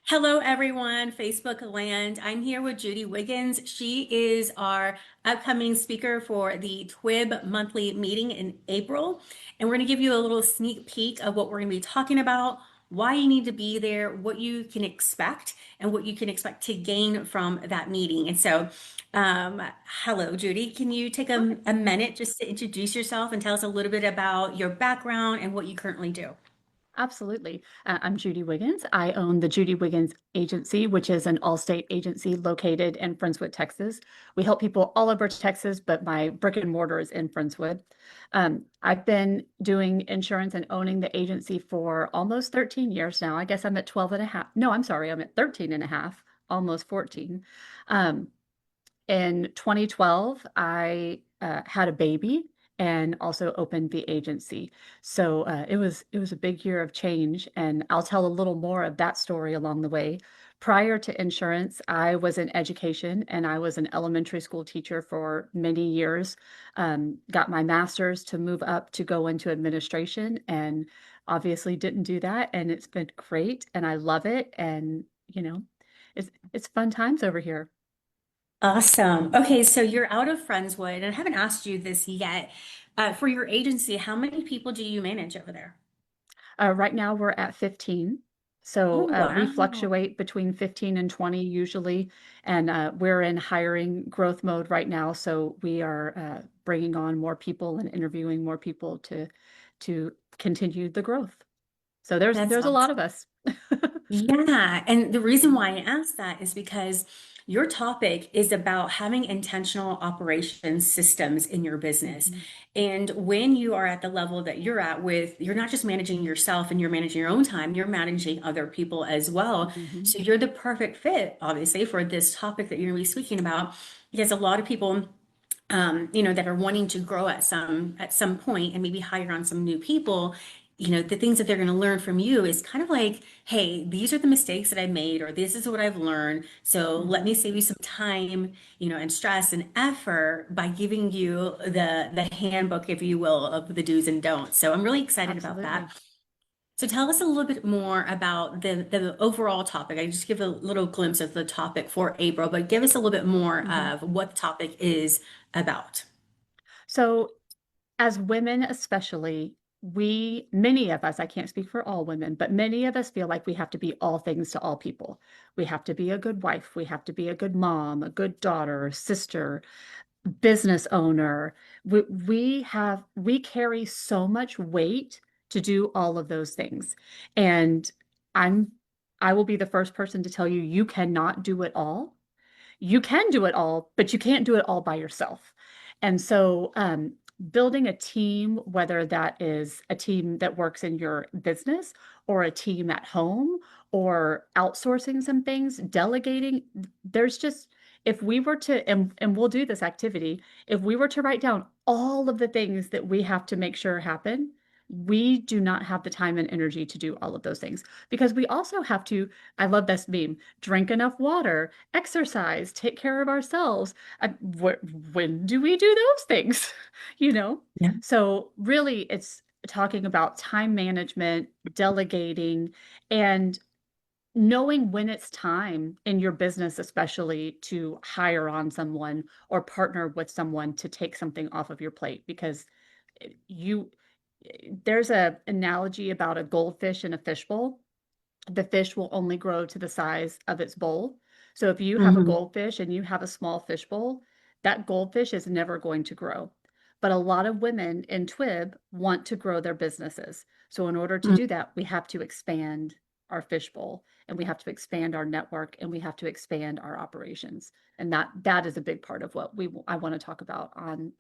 Hello, everyone, Facebook land. I'm here with Judy Wiggins. She is our upcoming speaker for the TWIB monthly meeting in April. And we're going to give you a little sneak peek of what we're going to be talking about, why you need to be there, what you can expect, and what you can expect to gain from that meeting. Hello, Judy. Can you take Hi. a minute just to introduce yourself and tell us a little bit about your background and what you currently do? Absolutely. I'm Judy Wiggins. I own the Judy Wiggins Agency, which is an all-state agency located in Friendswood, Texas. We help people all over Texas, but my brick and mortar is in Friendswood. I've been doing insurance and owning the agency for almost 13 years now. I guess I'm at 12 and a half. No, I'm sorry, I'm at 13 and a half, almost 14. Um, in 2012, I had a baby and also opened the agency. So it was a big year of change, and I'll tell a little more of that story along the way. Prior to insurance, I was in education and I was an elementary school teacher for many years. Got my master's to move up to go into administration, and obviously didn't do that. And it's been great, and I love it. And it's fun times over here. Awesome. Okay, so you're out of Friendswood, and I haven't asked you this yet. For your agency, how many people do you manage over there? Right now we're at 15. So Oh, we wow. fluctuate between 15 and 20 usually. And we're in hiring growth mode right now. So we are bringing on more people and interviewing more people to continue the growth. So there's That's there's a lot of awesome. us. Yeah, and the reason Mhm, why I asked that is because your topic is about having intentional operations systems in your business. mhm, And when you are at the level that you're at with, you're not just managing yourself and you're managing your own time, you're managing other people as well. mhm, So you're the perfect fit, obviously, for this topic that you're going to be speaking about, because a lot of people that are wanting to grow at some point and maybe hire on some new people, the things that they're going to learn from you is kind of like, hey, these are the mistakes that I made, or this is what I've learned. So let mhm. me save you some time, and stress and effort by giving you the handbook, if you will, of the do's and don'ts. So I'm really excited about that. Absolutely. So tell us a little bit more about the overall topic. I just give a little glimpse of the topic for April, but give us a little bit more Mhm. of what the topic is about. So as women, especially, many of us, I can't speak for all women, but many of us feel like we have to be all things to all people. We have to be a good wife. We have to be a good mom, a good daughter, sister, business owner. We carry so much weight to do all of those things. And I'm, I will be the first person to tell you, you cannot do it all. You can do it all, but you can't do it all by yourself. And so, building a team, whether that is a team that works in your business or a team at home or outsourcing some things, delegating, there's just, if we were to, and we'll do this activity, if we were to write down all of the things that we have to make sure happen, we do not have the time and energy to do all of those things because we also have to, I love this meme, drink enough water, exercise, take care of ourselves. When do we do those things? You know? Yeah. So really it's talking about time management, delegating, and knowing when it's time in your business, especially to hire on someone or partner with someone to take something off of your plate because you there's a analogy about a goldfish in a fishbowl. The fish will only grow to the size of its bowl. So if you have a Hmm. goldfish and you have a small fish bowl, that goldfish is never going to grow. But a lot of women in TWIB want to grow their businesses. So in order to do that, we have to expand our fishbowl and we have to expand our network and we have to expand our operations. And that is a big part of what I want to talk about on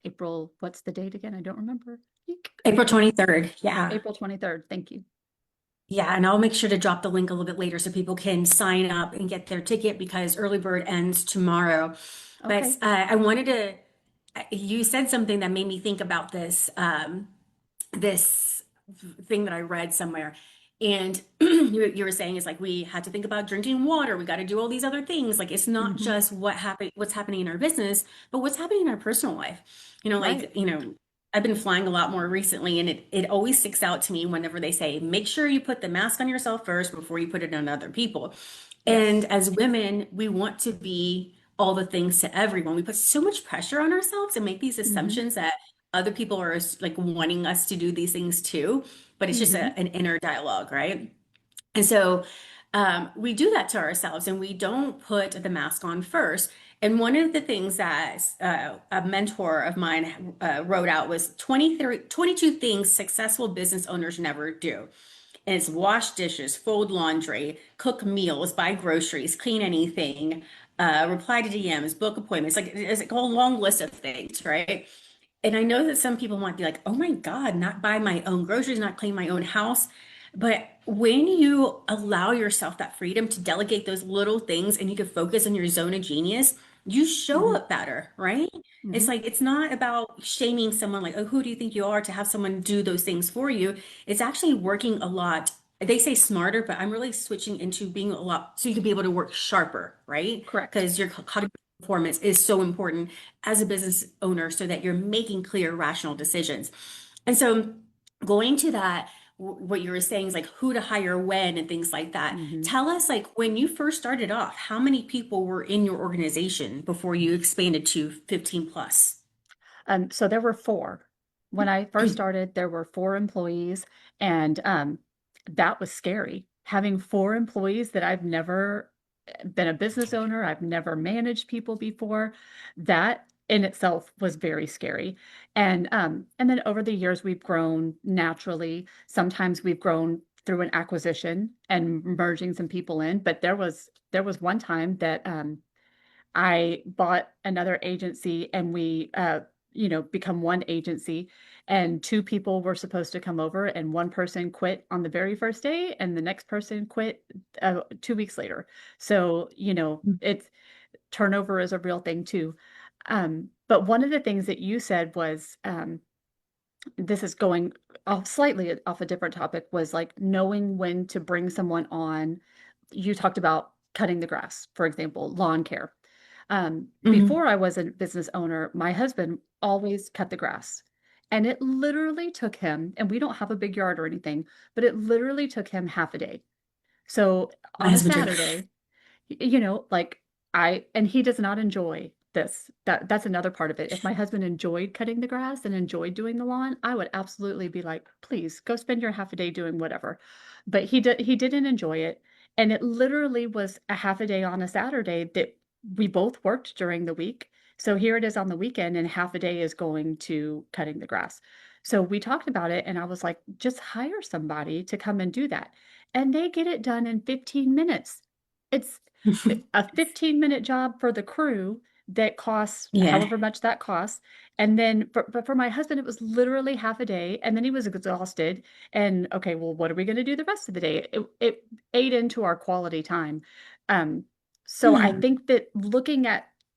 April. What's the date again? I don't remember. Eek. April 23rd. Yeah. April 23rd. Thank you. Yeah. And I'll make sure to drop the link a little bit later so people can sign up and get their ticket because early bird ends tomorrow. But Okay. I wanted to, you said something that made me think about this thing that I read somewhere. And you were saying is like we had to think about drinking water. We got to do all these other things. Like it's not Hmm. just what's happening in our business, but what's happening in our personal life. Right. I've been flying a lot more recently, and it always sticks out to me whenever they say, make sure you put the mask on yourself first before you put it on other people. And Yes. as women, we want to be all the things to everyone. We put so much pressure on ourselves and make these Hmm. assumptions that other people are like wanting us to do these things too, but it's just Hmm. an inner dialogue, right? And so we do that to ourselves and we don't put the mask on first. And one of the things that a mentor of mine wrote out was 23, 22 things successful business owners never do. And it's wash dishes, fold laundry, cook meals, buy groceries, clean anything, reply to DMs, book appointments. Like it's like a whole long list of things, right? And I know that some people might be like, oh my God, not buy my own groceries, not clean my own house. But when you allow yourself that freedom to delegate those little things and you can focus on your zone of genius, you show Hmm. up better, right? It's Hmm. like, it's not about shaming someone like, oh, who do you think you are to have someone do those things for you? It's actually working a lot. They say smarter, but I'm really switching into being a lot so you can be able to work sharper, right? Correct. Because your cognitive performance is so important as a business owner so that you're making clear, rational decisions. And so going to that, what you were saying is like who to hire when and things like that. Hmm. Tell us, like, when you first started off, how many people were in your organization before you expanded to 15 plus? So there were four. When I first started, there were four employees, and that was scary. Having four employees that I've never been a business owner, I've never managed people before. That in itself was very scary. And then over the years, we've grown naturally. Sometimes we've grown through an acquisition and merging some people in. But there was one time that I bought another agency and we become one agency, and two people were supposed to come over and one person quit on the very first day and the next person quit 2 weeks later. So, it's turnover is a real thing too. But one of the things that you said was, this is going off slightly off a different topic, was like knowing when to bring someone on. You talked about cutting the grass, for example, lawn care. Mhm. Before I was a business owner, my husband always cut the grass. And it literally took him, and we don't have a big yard or anything, but it literally took him half a day. So My on a husband too. Saturday, like and he does not enjoy this. That's another part of it. If my husband enjoyed cutting the grass and enjoyed doing the lawn, I would absolutely be like, please go spend your half a day doing whatever. But he didn't enjoy it. And it literally was a half a day on a Saturday that we both worked during the week. So here it is on the weekend, and half a day is going to cutting the grass. So we talked about it, and I was like, just hire somebody to come and do that. And they get it done in 15 minutes. It's a 15-minute job for the crew that costs Yeah. however much that costs. And then but for my husband, it was literally half a day. And then he was exhausted. And okay, well, what are we going to do the rest of the day? It ate into our quality time. Um, so I Yeah. think that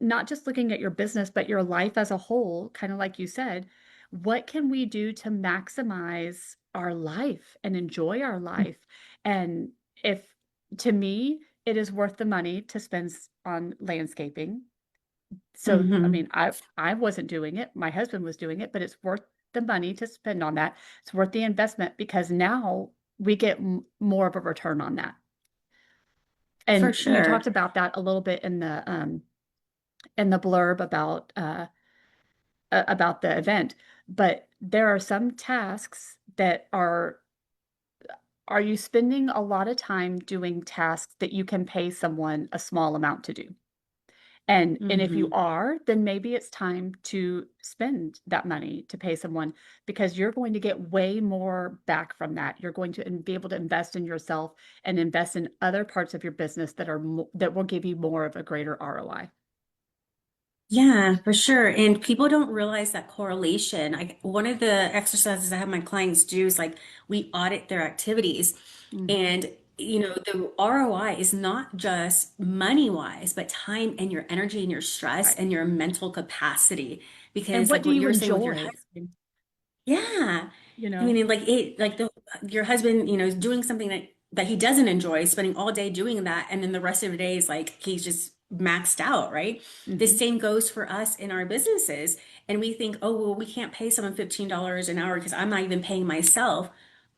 not just looking at your business, but your life as a whole, kind of like you said, what can we do to maximize our life and enjoy our life? And if to me, it is worth the money to spend on landscaping. So, I Hmm. mean, I wasn't doing it. My husband was doing it, but it's worth the money to spend on that. It's worth the investment because now we get more of a return on that. For And you sure. talked about that a little bit in the blurb about the event, but there are some tasks that are you spending a lot of time doing tasks that you can pay someone a small amount to do? And if you Hmm. are, then maybe it's time to spend that money to pay someone, because you're going to get way more back from that. You're going to be able to invest in yourself and invest in other parts of your business that will give you more of a greater ROI. Yeah, for sure. And people don't realize that correlation. One of the exercises I have my clients do is like we audit their activities. Mhm. And, the ROI is not just money wise, but time and your energy and your stress Right. and your mental capacity. And Because, what like do what you you were saying with your enjoy? husband, yeah. You I know? mean, your husband, is doing something that he doesn't enjoy, spending all day doing that, and then the rest of the day is like he's just maxed out, right? The Hmm. same goes for us in our businesses. and we think, oh, well, we can't pay someone $15 an hour because I'm not even paying myself.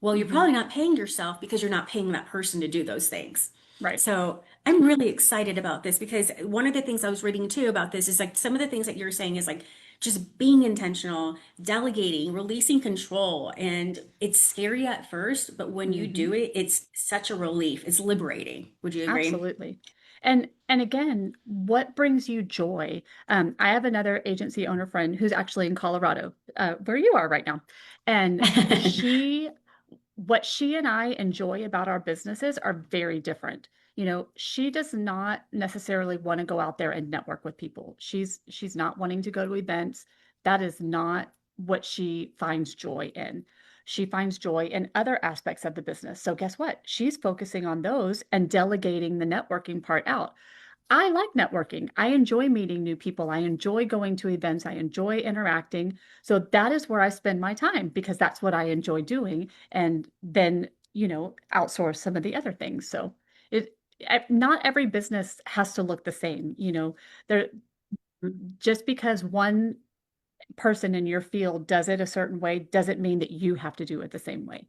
Well, you're Hmm. probably not paying yourself because you're not paying that person to do those things. Right. So I'm really excited about this because one of the things I was reading too about this is like some of the things that you're saying is like just being intentional, delegating, releasing control. And it's scary at first, but when you Hmm. do it, it's such a relief. It's liberating. Would you agree? Absolutely. And again, what brings you joy? I have another agency owner friend who's actually in Colorado, where you are right now. And she what she and I enjoy about our businesses are very different. You know, she does not necessarily want to go out there and network with people. She's not wanting to go to events. That is not what she finds joy in. She finds joy in other aspects of the business. So guess what? She's focusing on those and delegating the networking part out. I like networking. I enjoy meeting new people. I enjoy going to events. I enjoy interacting. So that is where I spend my time because that's what I enjoy doing. And then, outsource some of the other things. So not every business has to look the same. There, just because one person in your field does it a certain way doesn't mean that you have to do it the same way.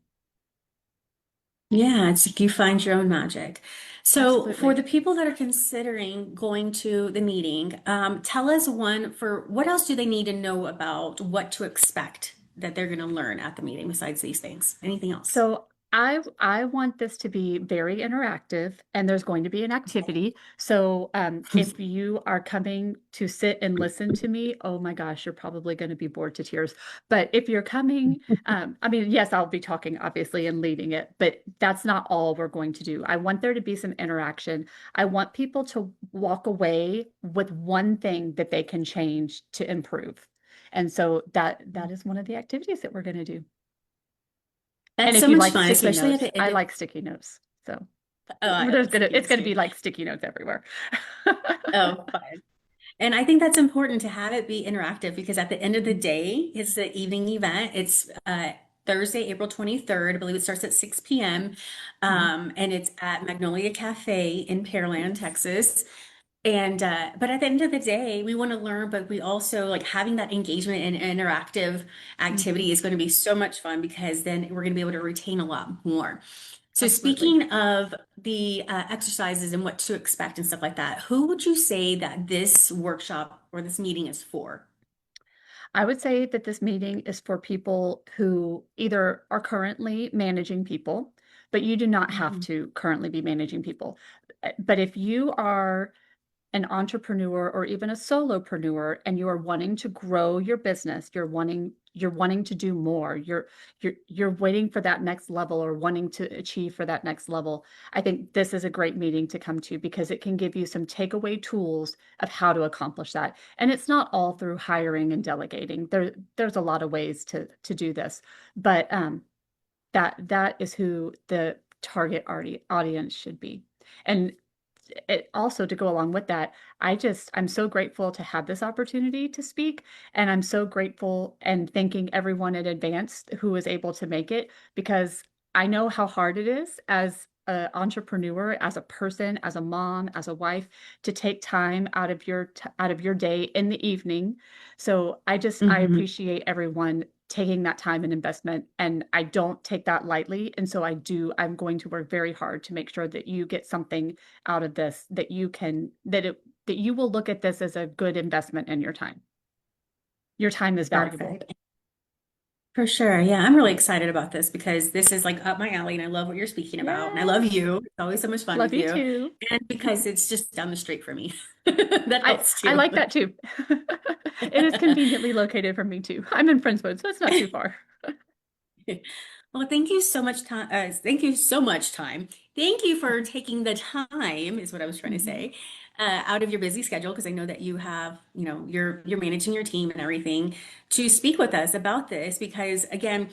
Yeah, it's like you find your own magic. So, for Absolutely. the people that are considering going to the meeting, tell us one for what else do they need to know about what to expect that they're going to learn at the meeting besides these things? Anything else? So I want this to be very interactive, and there's going to be an activity. So if you are coming to sit and listen to me, oh my gosh, you're probably going to be bored to tears. But if you're coming, I mean, yes, I'll be talking obviously and leading it, but that's not all we're going to do. I want there to be some interaction. I want people to walk away with one thing that they can change to improve. And so that is one of the activities that we're going to do. And That's if so you much like fun, sticky especially at notes, the end I of, like sticky notes. So oh, I there's love gonna sticky it's notes gonna too. be like sticky notes everywhere. Oh, fun. And I think that's important to have it be interactive because at the end of the Mhm. day, it's the evening event. It's Thursday, April 23rd. I believe it starts at 6 p.m. Mhm. And it's at Magnolia Cafe in Pearland, Texas. And but at the end of the day, we want to learn, but we also like having that engagement and interactive Mhm. activity is going to be so much fun because then we're going to be able to retain a lot more. So Absolutely. speaking of the exercises and what to expect and stuff like that, who would you say that this workshop or this meeting is for? I would say that this meeting is for people who either are currently managing people, but you do not have Mhm. to currently be managing people. But if you are an entrepreneur or even a solopreneur and you are wanting to grow your business, you're wanting to do more, you're waiting for that next level or wanting to achieve for that next level. I think this is a great meeting to come to because it can give you some takeaway tools of how to accomplish that. And it's not all through hiring and delegating. There's a lot of ways to do this, but that is who the target audience should be. And it also, to go along with that, I'm so grateful to have this opportunity to speak, and I'm so grateful and thanking everyone in advance who was able to make it because I know how hard it is as an entrepreneur, as a person, as a mom, as a wife, to take time out of your day in the evening. So I Mhm. appreciate everyone taking that time and investment, and I don't take that lightly. And so I'm going to work very hard to make sure that you get something out of this, that you will look at this as a good investment in your time. Your time is valuable. Perfect. For sure. Yeah, I'm really excited about this because this is like up my alley and I love what you're speaking about. And I love Yes. you. It's always so much fun Love with you you. too. And because it's just down the street for me. That I helps I too. like that too. It is conveniently located for me too. I'm in Friendswood, so it's not too far. Well, thank you so much time. Thank you so much time. Thank you for taking the time, is what I was trying to Mhm. say, out of your busy schedule, because I know that you have, you're managing your team and everything to speak with us about this. Because again,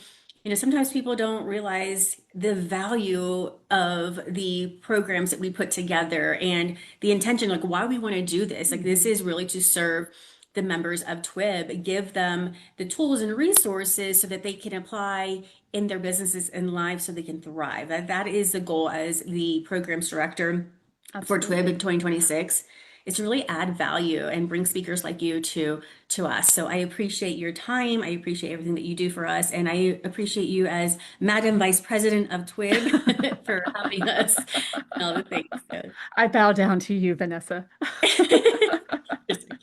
sometimes people don't realize the value of the programs that we put together and the intention, like why we want to do this. Like this Mhm. is really to serve the members of TWIB, give them the tools and resources so that they can apply in their businesses and lives so they can thrive. That is the goal as the programs director for TWIB in Absolutely. 2026 is really add value and bring speakers like you to us. So I appreciate your time. I appreciate everything that you do for us, and I appreciate you as Madam Vice President of TWIB for helping us and all the things. So. I bow down to you, Vanessa. Just kidding.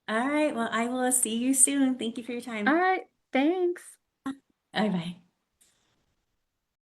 All right. Well, I will see you soon. Thank you for your All time. right, thanks. Bye bye.